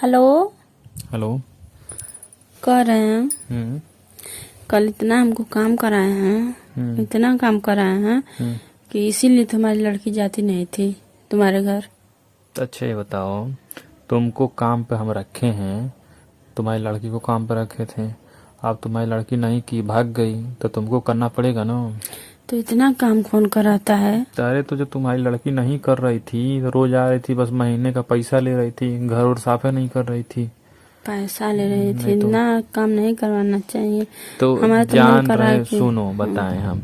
Hello. Hello. कह रहे हैं कल इतना हमको काम कराए हैं, इतना काम कराए हैं कि इसीलिए तुम्हारी लड़की जाती नहीं थी तुम्हारे घर। तो अच्छा ये बताओ, तुमको काम पे हम रखे हैं, तुम्हारी लड़की को काम पे रखे थे, अब तुम्हारी लड़की नहीं की, भाग गई, तो तुमको करना पड़ेगा ना। तो इतना काम कौन कराता है? अरे तो जो तुम्हारी लड़की नहीं कर रही थी, तो रोज आ रही थी, बस महीने का पैसा ले रही थी, घर और साफे नहीं कर रही थी। पैसा ले रही थी? नहीं तो ना, काम नहीं करवाना चाहिए। तो हमारा तो मन जान कर रहा है रहे, कि सुनो बताएं हम,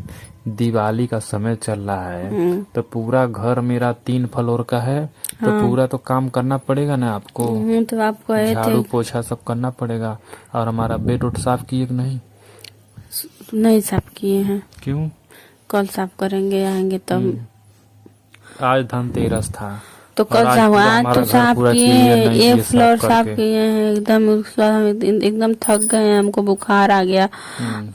दिवाली का समय चल रहा है, तो पूरा घर मेरा 3 फ्लोर का है, तो हाँ। पूरा तो काम करना पड़ेगा ना आपको। तो आप कहे थे झाड़ू पोछा सब करना पड़ेगा। और हमारा बेड उठ साफ किए कि नहीं? नहीं साफ किए हैं। क्यों? कल साफ करेंगे, आएंगे तब। आज धनतेरस था तो और कल आज साफ, पूरा आज हमारा तो घर साफ पूरा किए क्लियर हैं, नहीं एक किए फ्लोर साफ साफ करके। किए हैं। एकदम थक गए हैं, हमको बुखार आ गया।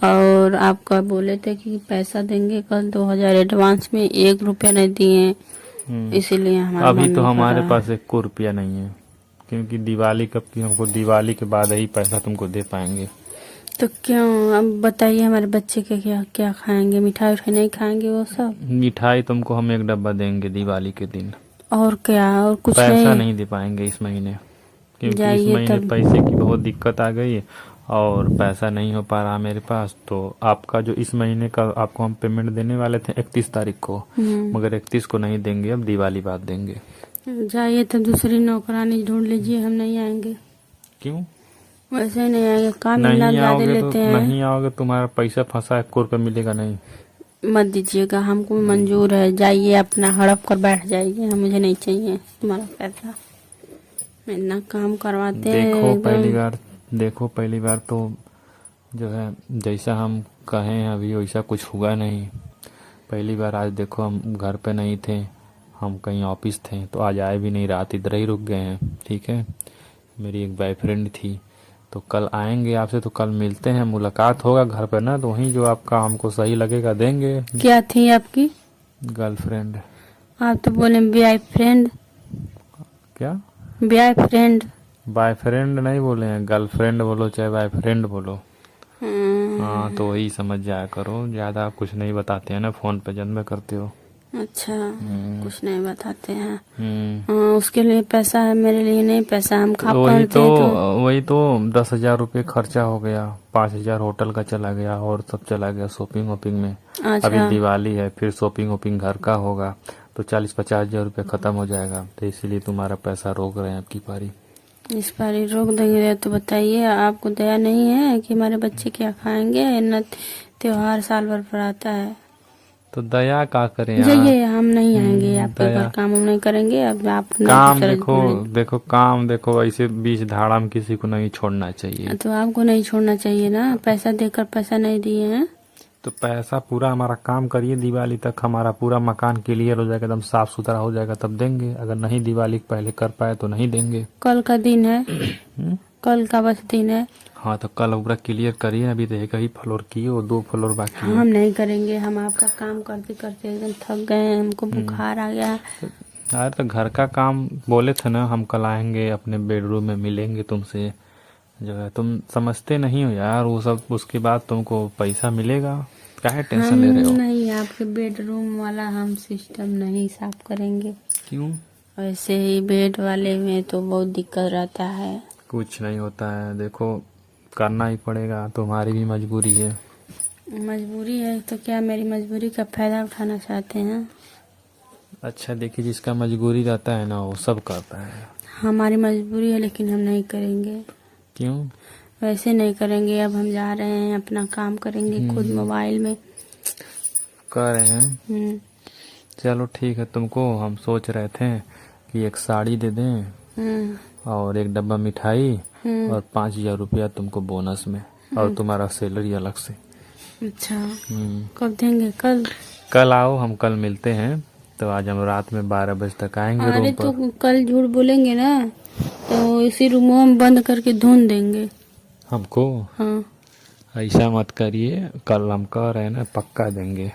और आपका बोले थे कि पैसा देंगे कल 2000 एडवांस में, 1 रुपया नहीं दिए, इसीलिए हमारा अभी मन तो नहीं कर हमारे रहा है। पास 1 रुपया नहीं है, क्योंकि दिवाली कब की, हमको दिवाली के बाद ही पैसा तुमको दे पाएंगे। तो क्यों? अब बताइए, हमारे बच्चे के क्या क्या खाएंगे? मिठाई उठाई नहीं खाएंगे वो सब? मिठाई तुमको हम 1 डब्बा देंगे दिवाली के दिन। और क्या? और कुछ पैसा नहीं? नहीं दे पाएंगे इस महीने, क्योंकि इस जाइए महीने तब। पैसे की बहुत दिक्कत आ गई और पैसा नहीं हो पा रहा मेरे पास। तो आपका जो इस महीने का आपको हम पेमेंट देने वाले थे 31 तारीख को, मगर 31 को नहीं देंगे, अब दिवाली बाद देंगे। जाइए तब, दूसरी नौकरानी ढूंढ लीजिए, हम नहीं आएंगे। क्यों वैसे ही नहीं आएंगे, काम मिलना नहीं ज्यादा आओगे? तो लेते हैं। नहीं आओगे, तुम्हारा पैसा फंसा 1 रुपया मिलेगा नहीं। मत दीजिएगा, हमको मंजूर है। जाइए अपना हड़प कर बैठ जाइए, हम मुझे नहीं चाहिए तुम्हारा पैसा। इतना काम करवाते हैं एकदम। देखो पहली बार तो जो है, जैसा हम कहें अभी वैसा कुछ हुआ नहीं। पहली बार आज देखो, हम घर पे नहीं थे, हम कहीं ऑफिस थे, तो आज आए भी नहीं, रात इधर ही रुक गए हैं। ठीक है, मेरी एक बॉयफ्रेंड थी, तो कल आएंगे आपसे, तो कल मिलते हैं, मुलाकात होगा घर पे ना, तो वहीं जो आपका हमको सही लगेगा देंगे। क्या थी आपकी? गर्लफ्रेंड। आप तो बोले बॉय फ्रेंड। क्या? Boy friend. बॉयफ्रेंड नहीं बोले हैं, गर्लफ्रेंड बोलो चाहे बॉयफ्रेंड बोलो। हाँ, तो वही समझ जाया करो, ज्यादा कुछ नहीं बताते हैं ना फोन पे, जन्म करते हो। अच्छा, कुछ नहीं बताते हैं। हम्म। उसके लिए पैसा है, मेरे लिए नहीं पैसा। हम खा पहनते हैं तो वही तो 10,000 रुपये खर्चा हो गया, 5,000 होटल का चला गया, और सब चला गया शॉपिंग वॉपिंग में। अच्छा। अभी दिवाली है, फिर शॉपिंग वॉपिंग घर का होगा, तो 40-50 हजार रुपये खत्म हो जाएगा। तो इसीलिए तुम्हारा पैसा रोक रहे हैं आपकी पारी। इस बार ही रोक देंगे तो बताइए, आपको दया नहीं है कि हमारे बच्चे क्या खाएंगे? न त्योहार साल भर पर आता है। तो दया का करें यार। जाइए, हम नहीं आएंगे आपके घर, दया काम हम नहीं करेंगे। अब आप काम दूसरा देखो, ढूंढ देखो काम देखो, ऐसे बीच धाड़ा में किसी को नहीं छोड़ना चाहिए। तो आपको नहीं छोड़ना चाहिए ना, पैसा देकर पैसा नहीं दिए हैं। तो पैसा पूरा हमारा काम करिए, दिवाली तक हमारा पूरा मकान क्लियर हो जाएगा, एकदम साफ सुथरा हो जाएगा, तब देंगे। अगर नहीं दिवाली के पहले कर पाए तो नहीं देंगे। कल का दिन है, कल का बस दिन है। हाँ, तो कल पूरा क्लियर करिए। अभी तो 1 ही फ्लोर किए और 2 फ्लोर बाकी है। हम नहीं करेंगे, हम आपका काम करते करते एकदम थक गए हैं, हमको बुखार आ गया। यार तो घर का काम बोले थे ना, हम कल आएंगे, अपने बेडरूम में मिलेंगे तुमसे। जो है तुम समझते नहीं हो यार वो सब, उसके बाद तुमको पैसा मिलेगा, काहे टेंशन ले रहे हो? नहीं, आपके बेडरूम वाला हम सिस्टम नहीं साफ करेंगे। क्यों? वैसे ही बेड वाले में तो बहुत दिक्कत रहता है। कुछ नहीं होता है, देखो करना ही पड़ेगा, तुम्हारी भी मजबूरी है। मजबूरी है तो क्या मेरी मजबूरी का फायदा उठाना चाहते हैं? अच्छा देखिए, जिसका मजबूरी रहता है ना वो सब करता है। हमारी मजबूरी है लेकिन हम नहीं करेंगे। क्यों? वैसे नहीं करेंगे, अब हम जा रहे हैं, अपना काम करेंगे खुद मोबाइल में। कर रहे हैं? चलो ठीक है, तुमको हम सोच रहे थे कि 1 साड़ी दे दें और 1 डब्बा मिठाई और 5,000 रुपया तुमको बोनस में, और तुम्हारा सैलरी अलग से। अच्छा, कब देंगे? कल? कल आओ, हम कल मिलते हैं। तो आज हम रात में 12 बजे तक आएंगे अरे रूम तो पर। कल झूठ बोलेंगे ना, तो इसी रूम में बंद करके ढूंढ देंगे हमको? हाँ। ऐसा मत करिए, कल हम कह रहे हैं ना, पक्का देंगे।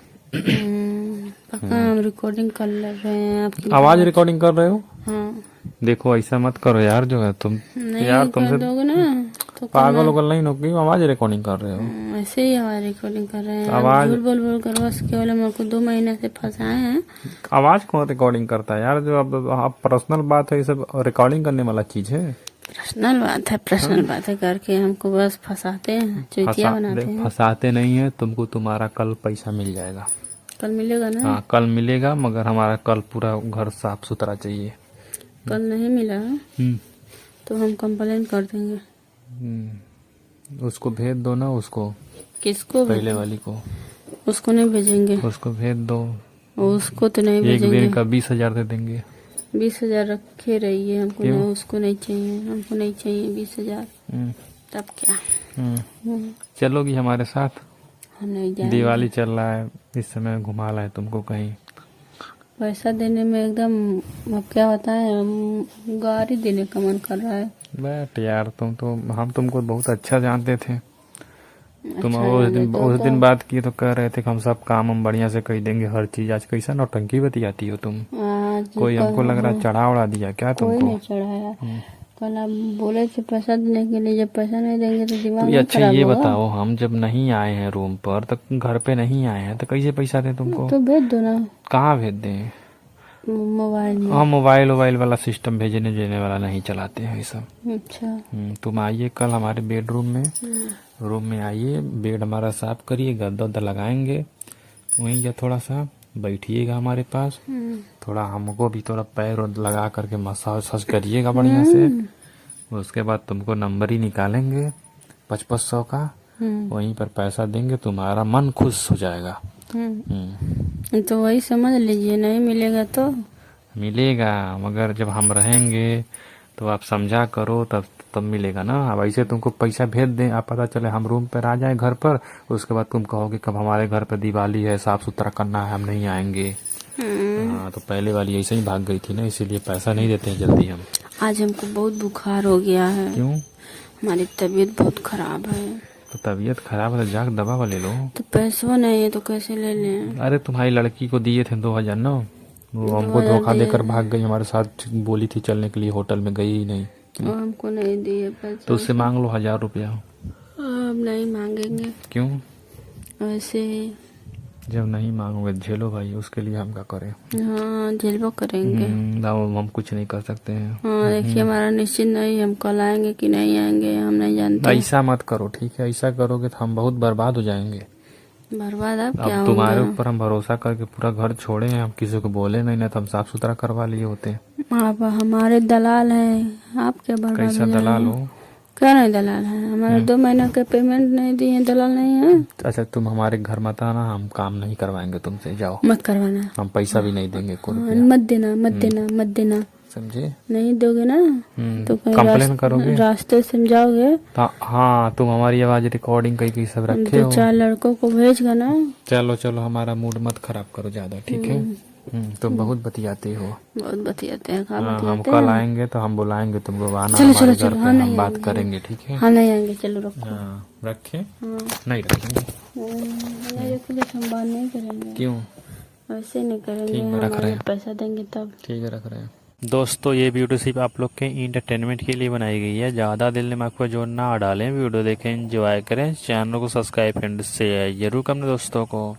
पक्का हम रिकॉर्डिंग कर ले रहे हैं आपकी आवाज रिकॉर्डिंग कर रहे हो? हाँ। देखो ऐसा मत करो यार, जो है तुम नहीं यार कर तुमसे दोगे ना तो पागल उगल नहीं हो, क्यों आवाज रिकॉर्डिंग कर रहे हो? ऐसे ही आवाज रिकॉर्डिंग कर रहे हैं। आवाज- आप झूठ बोल बोल कर बस केवल मेरे को 2 महीने से फंसाए हैं। आवाज कौन रिकॉर्डिंग करता है यार? जो अब पर्सनल बात है, ये सब रिकॉर्डिंग करने वाला चीज है? पर्सनल बात है करके हमको बस फंसाते हैं, चुतिया बनाते हैं। फंसाते नहीं है तुमको, तुम्हारा कल पैसा मिल जाएगा। कल मिलेगा ना? हाँ कल मिलेगा, मगर हमारा कल पूरा घर साफ सुथरा चाहिए। कल नहीं मिला तो हम कंप्लेन कर देंगे। उसको भेज दो ना, उसको किसको? पहले वाली को। उसको नहीं भेजेंगे। उसको भेज दो। उसको तो नहीं एक भेजेंगे। दिन का 20,000 दे देंगे। 20,000 रखे रहिए, हमको क्यों? नहीं, उसको नहीं चाहिए, हमको नहीं चाहिए 20,000। तब क्या? चलोगी हमारे साथ? हम नहीं जाएंगे। दिवाली चल रहा है, इस समय घुमा लाए तुमको कहीं। पैसा देने में एकदम अब क्या होता है, हम गाड़ी देने का मन कर रहा है। बैठ यार, तुम तो हम तुमको बहुत अच्छा जानते थे। तुम अच्छा उस दिन बात किए तो कह रहे थे कि हम सब काम हम बढ़िया से कर देंगे, हर चीज। आज कैसा नौटंकी बतियाती हो तुम? आज कोई हमको लग रहा चढ़ा उड़ा दिया क्या कोई तुमको? नहीं चढ़ाया। कल आप बोले थे पैसा देने के लिए, जब पैसा नहीं देंगे तो दिमाग तो नहीं अच्छा खराब ये होगा? बताओ, हम जब नहीं आए हैं रूम पर, तो घर पे नहीं आए हैं, तो कैसे पैसा दें तुमको? तो भेज दो ना कहाँ भेज दें? मोबाइल में। हम मोबाइल वाला सिस्टम भेजने देने वाला नहीं चलाते हैं ये सब। अच्छा। तुम आइए कल हमारे बेडरूम में, रूम में आइए, बेड हमारा साफ करिए, गद्दा उद्दा लगाएंगे, वहीं या थोड़ा सा बैठिएगा हमारे पास, थोड़ा हमको भी थोड़ा पैर लगा करके मसाज वसाज करिएगा बढ़िया से। उसके बाद तुमको नंबर ही निकालेंगे 500 का, वहीं पर पैसा देंगे, तुम्हारा मन खुश हो जाएगा। तो वही समझ लीजिए, नहीं मिलेगा तो मिलेगा, मगर जब हम रहेंगे तो आप समझा करो, तब मिलेगा ना। अब ऐसे तुमको पैसा भेज दें, आप पता चले हम रूम पर आ जाए घर पर, उसके बाद तुम कहोगे कब हमारे घर पर दिवाली है, साफ सुथरा करना है, हम नहीं आएंगे। हाँ तो पहले वाली ऐसे ही भाग गई थी ना, इसीलिए पैसा नहीं देते हैं जल्दी हम। आज हमको बहुत बुखार हो गया है। क्यों? हमारी तबीयत बहुत खराब है। तो तबीयत खराब है तो जाके दवा ले लो। तो पैसों नहीं है तो कैसे ले लें? अरे तुम्हारी लड़की को दिए थे 2,000 ना, वो हमको धोखा देकर भाग गई, हमारे साथ बोली थी चलने के लिए, होटल में गई ही नहीं। और हमको नहीं दिए पैसे। तो उससे मांग लो 1,000 रुपया। अब नहीं मांगेंगे। क्यों? ऐसे ही। जब नहीं मांगोगे झेलो भाई, उसके लिए हम क्या करें? हाँ झेलबो करेंगे। हम कुछ नहीं कर सकते हैं। हाँ देखिए हमारा निश्चित नहीं, हम कल आएंगे कि नहीं आएंगे हम नहीं जानते। ऐसा मत करो ठीक है, ऐसा करोगे तो हम बहुत बर्बाद हो जाएंगे। बर्बाद आप क्या अब होंगे? तुम्हारे ऊपर हम भरोसा करके पूरा घर छोड़े हैं, हम किसी को बोले नहीं, ना तो हम साफ सुथरा करवा लिए होते। आप हमारे दलाल हैं, आप क्या बर्बाद कैसा हो दलाल जाएंगे? हो? क्या नहीं दलाल है? हमारे 2 महीना के पेमेंट नहीं दिए, दलाल नहीं है। अच्छा तुम हमारे घर मत आना, हम काम नहीं करवाएंगे तुमसे, जाओ। मत करवाना। हम पैसा भी नहीं देंगे कोई हाँ, रुपया। मत देना मत देना मत देना। समझे? नहीं दोगे ना तो कहीं कंप्लेन करोगे? रास्ते से जाओगे। हाँ तुम हमारी आवाज रिकॉर्डिंग कई सब रखे हो। 2-4 लड़कों को भेजगा ना। चलो चलो, हमारा मूड मत खराब करो ज्यादा, ठीक है? तुम बहुत बतियाती हो। बहुत बतियाते हैं। हाँ, हम बतियाते कल हैं। आएंगे तो हम बुलाएंगे तुमको, आना चलो, हमारे चलो, घर पे, हाँ, हम नहीं बात आएंगे। करेंगे, ठीक है? हाँ नहीं आएंगे, चलो रखो। हाँ रखें? हाँ नहीं रखेंगे। नहीं रखोगे तो हम बात नहीं करेंगे। क्यों? ऐसे नहीं करेंगे, ठीक है, रख रहे हमारे हैं। पैसा देंगे तब। ठीक है, रख रहे हैं। दोस्तों ये वीडियो सिर्फ आप लोग के इंटरटेनमेंट के लिए बनाई गई है, ज़्यादा दिल दिमाग पर जोर ना डालें, वीडियो देखें, एंजॉय करें, चैनल को सब्सक्राइब एंड शेयर जरूर करना दोस्तों को।